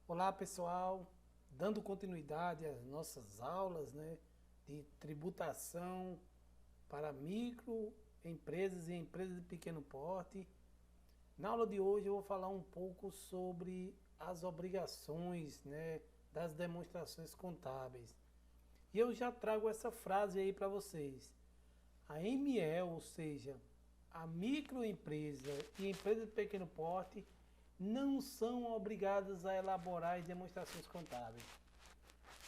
Olá pessoal, dando continuidade às nossas aulas, de tributação para microempresas e empresas de pequeno porte. Na aula de hoje eu vou falar um pouco sobre as obrigações, das demonstrações contábeis. E eu já trago essa frase aí para vocês. A ME, ou seja, a microempresa e empresa de pequeno porte, não são obrigadas a elaborar as demonstrações contábeis.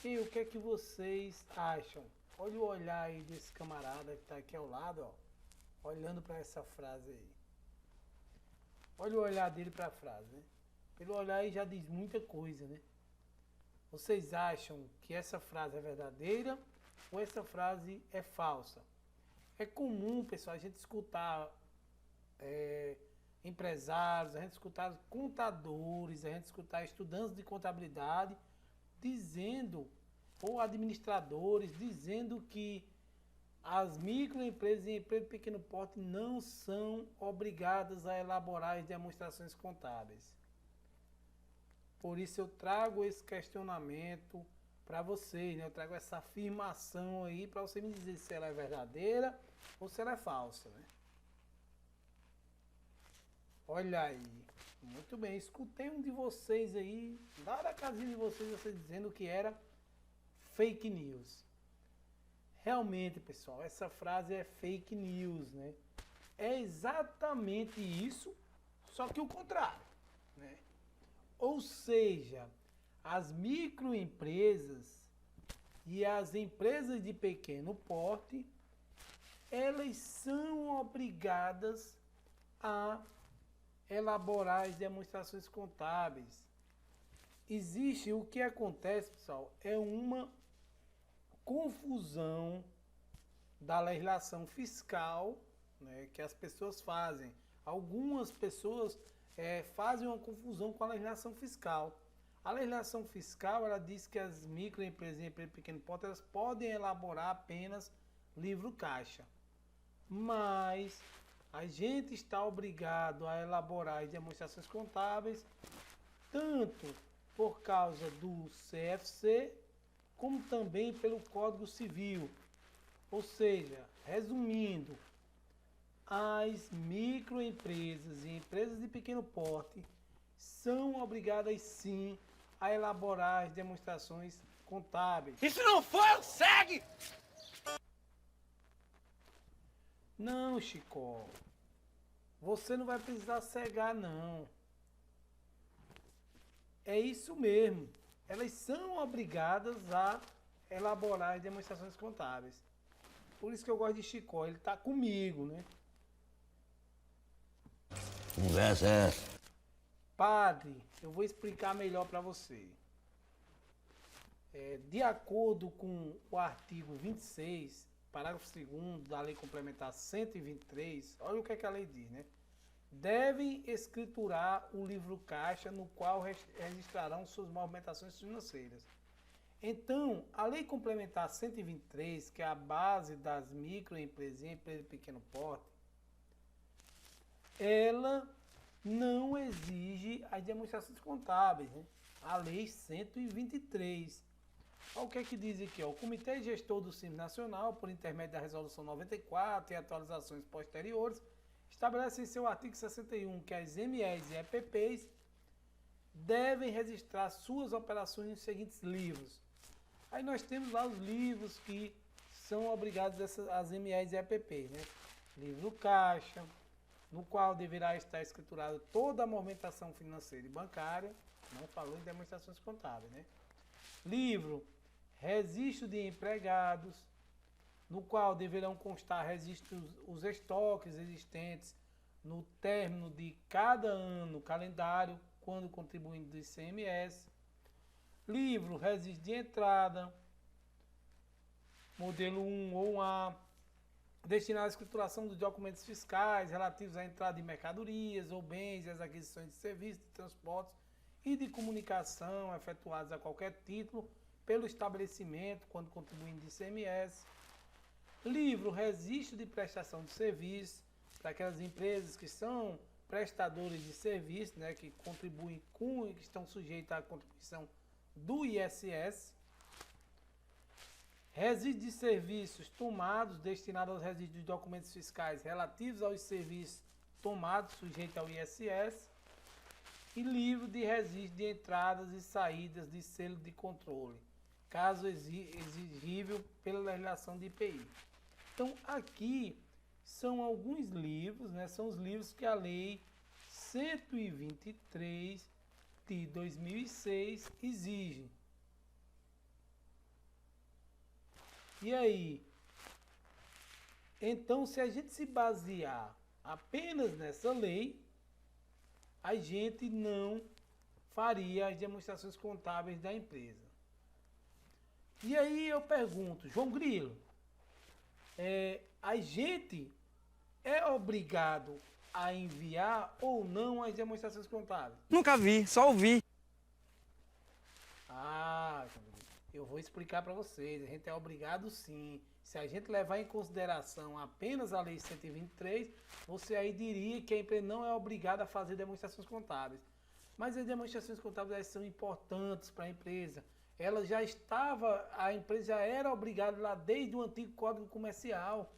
E o que é que vocês acham? Olha o olhar aí desse camarada que está aqui ao lado, ó, olhando para essa frase aí. Olha o olhar dele para a frase, né? Pelo olhar aí já diz muita coisa, né? Vocês acham que essa frase é verdadeira ou essa frase é falsa? É comum, pessoal, a gente escutar empresários, a gente escutar contadores, a gente escutar estudantes de contabilidade dizendo, ou administradores, dizendo que as microempresas e empresas de pequeno porte não são obrigadas a elaborar as demonstrações contábeis. Por isso eu trago esse questionamento para vocês, né? Eu trago essa afirmação aí para você me dizer se ela é verdadeira ou se ela é falsa, né? Olha aí, muito bem, escutei um de vocês aí, lá da casinha de vocês dizendo que era fake news. Realmente, pessoal, essa frase é fake news, né? É exatamente isso, só que o contrário, né? Ou seja, as microempresas e as empresas de pequeno porte, elas são obrigadas a elaborar as demonstrações contábeis. Existe, o que acontece, pessoal, é uma confusão da legislação fiscal, né, que as pessoas fazem. Algumas pessoas fazem uma confusão com a legislação fiscal. A legislação fiscal, ela diz que as microempresas e empresas de pequeno porte, elas podem elaborar apenas livro caixa. Mas a gente está obrigado a elaborar as demonstrações contábeis, tanto por causa do CFC, como também pelo Código Civil. Ou seja, resumindo, as microempresas e empresas de pequeno porte são obrigadas sim a elaborar as demonstrações contábeis. E se não for, segue! Não, Chico, você não vai precisar cegar, não. É isso mesmo. Elas são obrigadas a elaborar as demonstrações contábeis. Por isso que eu gosto de Chico, ele está comigo, né? Conversa é essa? Padre, eu vou explicar melhor para você. De acordo com o artigo 26, parágrafo 2º da Lei Complementar 123, olha o que a lei diz, né? Devem escriturar o livro caixa no qual registrarão suas movimentações financeiras. Então, a Lei Complementar 123, que é a base das microempresas e empresas de pequeno porte, ela não exige as demonstrações contábeis, né? A Lei 123. Olha o que é que diz aqui, ó. O Comitê Gestor do Simples Nacional, por intermédio da Resolução 94 e atualizações posteriores, estabelece em seu artigo 61 que as MEs e EPPs devem registrar suas operações nos seguintes livros. Aí nós temos lá os livros que são obrigados as MEs e EPPs, né? Livro caixa, no qual deverá estar escriturado toda a movimentação financeira e bancária, não falou em demonstrações contábeis, né? Livro registro de empregados, no qual deverão constar registros os estoques existentes no término de cada ano calendário, quando contribuindo do ICMS. Livro registro de entrada, modelo 1 ou 1A, destinado à escrituração dos documentos fiscais relativos à entrada de mercadorias ou bens e às aquisições de serviços, de transportes e de comunicação efetuados a qualquer título pelo estabelecimento quando contribuindo de ICMS. Livro registro de prestação de serviço para aquelas empresas que são prestadores de serviço, né, que contribuem com, que estão sujeitos à contribuição do ISS. Resíduos de serviços tomados, destinados aos resíduos de documentos fiscais relativos aos serviços tomados, sujeitos ao ISS. E livro de registro de entradas e saídas de selo de controle, caso exigível pela legislação de IPI. Então, aqui são alguns livros, né? São os livros que a Lei 123 de 2006 exige. E aí? Então, se a gente se basear apenas nessa lei, a gente não faria as demonstrações contábeis da empresa. E aí eu pergunto, João Grilo, a gente é obrigado a enviar ou não as demonstrações contábeis? Nunca vi, só ouvi. Ah, eu vou explicar para vocês. A gente é obrigado sim. Se a gente levar em consideração apenas a Lei 123, você aí diria que a empresa não é obrigada a fazer demonstrações contábeis. Mas as demonstrações contábeis elas são importantes para a empresa. Ela já estava, a empresa já era obrigada lá desde o antigo Código Comercial.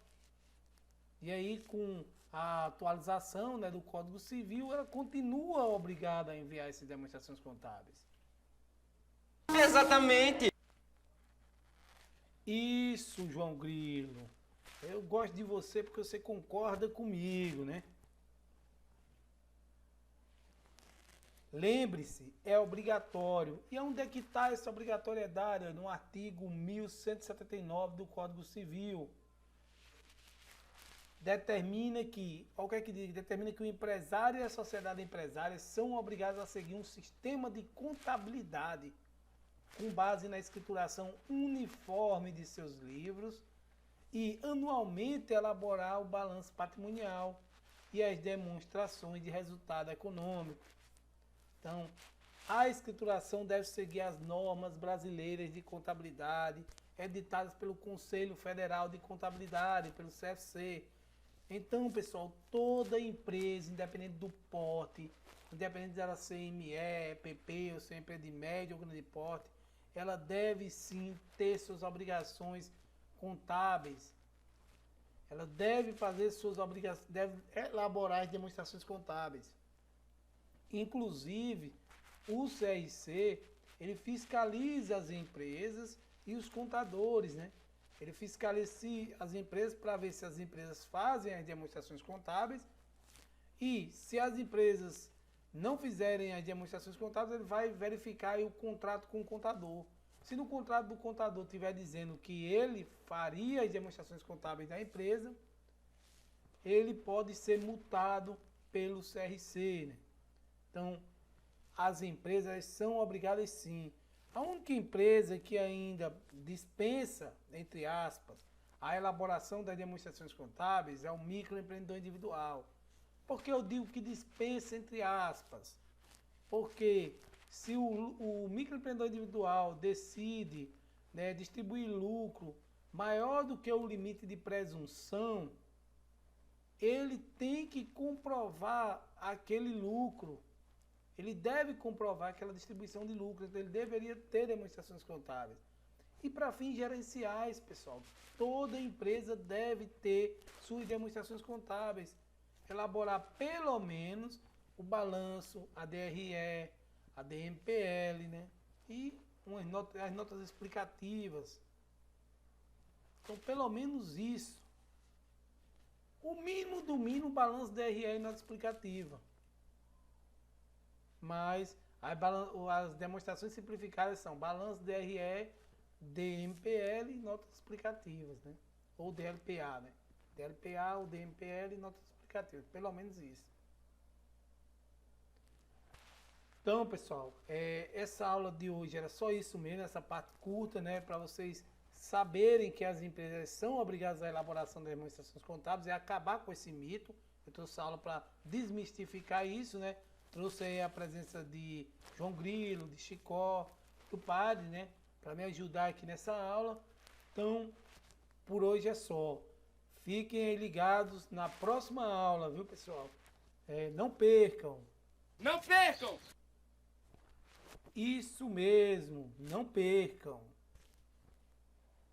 E aí com a atualização, né, do Código Civil, ela continua obrigada a enviar essas demonstrações contábeis. Exatamente. Isso, João Grilo. Eu gosto de você porque você concorda comigo, né? Lembre-se, é obrigatório. E onde é que está essa obrigatoriedade? No artigo 1179 do Código Civil. Determina que o empresário e a sociedade empresária são obrigados a seguir um sistema de contabilidade com base na escrituração uniforme de seus livros e anualmente elaborar o balanço patrimonial e as demonstrações de resultado econômico. Então, a escrituração deve seguir as normas brasileiras de contabilidade, editadas pelo Conselho Federal de Contabilidade, pelo CFC. Então, pessoal, toda empresa, independente do porte, independente dela ser ME, PP ou ser empresa de médio ou grande porte, ela deve sim ter suas obrigações contábeis. Ela deve fazer suas obrigações, deve elaborar as demonstrações contábeis. Inclusive, o CRC, ele fiscaliza as empresas e os contadores, né? Ele fiscaliza as empresas para ver se as empresas fazem as demonstrações contábeis e se as empresas não fizerem as demonstrações contábeis, ele vai verificar aí o contrato com o contador. Se no contrato do contador estiver dizendo que ele faria as demonstrações contábeis da empresa, ele pode ser multado pelo CRC, né? Então, as empresas são obrigadas sim. A única empresa que ainda dispensa, entre aspas, a elaboração das demonstrações contábeis é o microempreendedor individual. Por que eu digo que dispensa, entre aspas? Porque se o microempreendedor individual decide, né, distribuir lucro maior do que o limite de presunção, ele tem que comprovar aquele lucro. Ele deve comprovar aquela distribuição de lucro. Então ele deveria ter demonstrações contábeis. E para fins gerenciais, pessoal, toda empresa deve ter suas demonstrações contábeis. Elaborar pelo menos o balanço, a DRE, a DMPL, né? E as notas explicativas. Então, pelo menos isso. O mínimo do mínimo, balanço, DRE e nota explicativa. Mas as demonstrações simplificadas são balanço, DRE, DMPL e notas explicativas, né? Ou DLPA, né? DLPA ou DMPL e notas explicativas, pelo menos isso. Então, pessoal, essa aula de hoje era só isso mesmo, essa parte curta, né? Para vocês saberem que as empresas são obrigadas à elaboração de demonstrações contábeis e acabar com esse mito. Eu trouxe essa aula para desmistificar isso, né? Trouxe aí a presença de João Grilo, de Chicó, do padre, né? Para me ajudar aqui nessa aula. Então, por hoje é só. Fiquem aí ligados na próxima aula, viu, pessoal? Não percam. Não percam! Isso mesmo, não percam.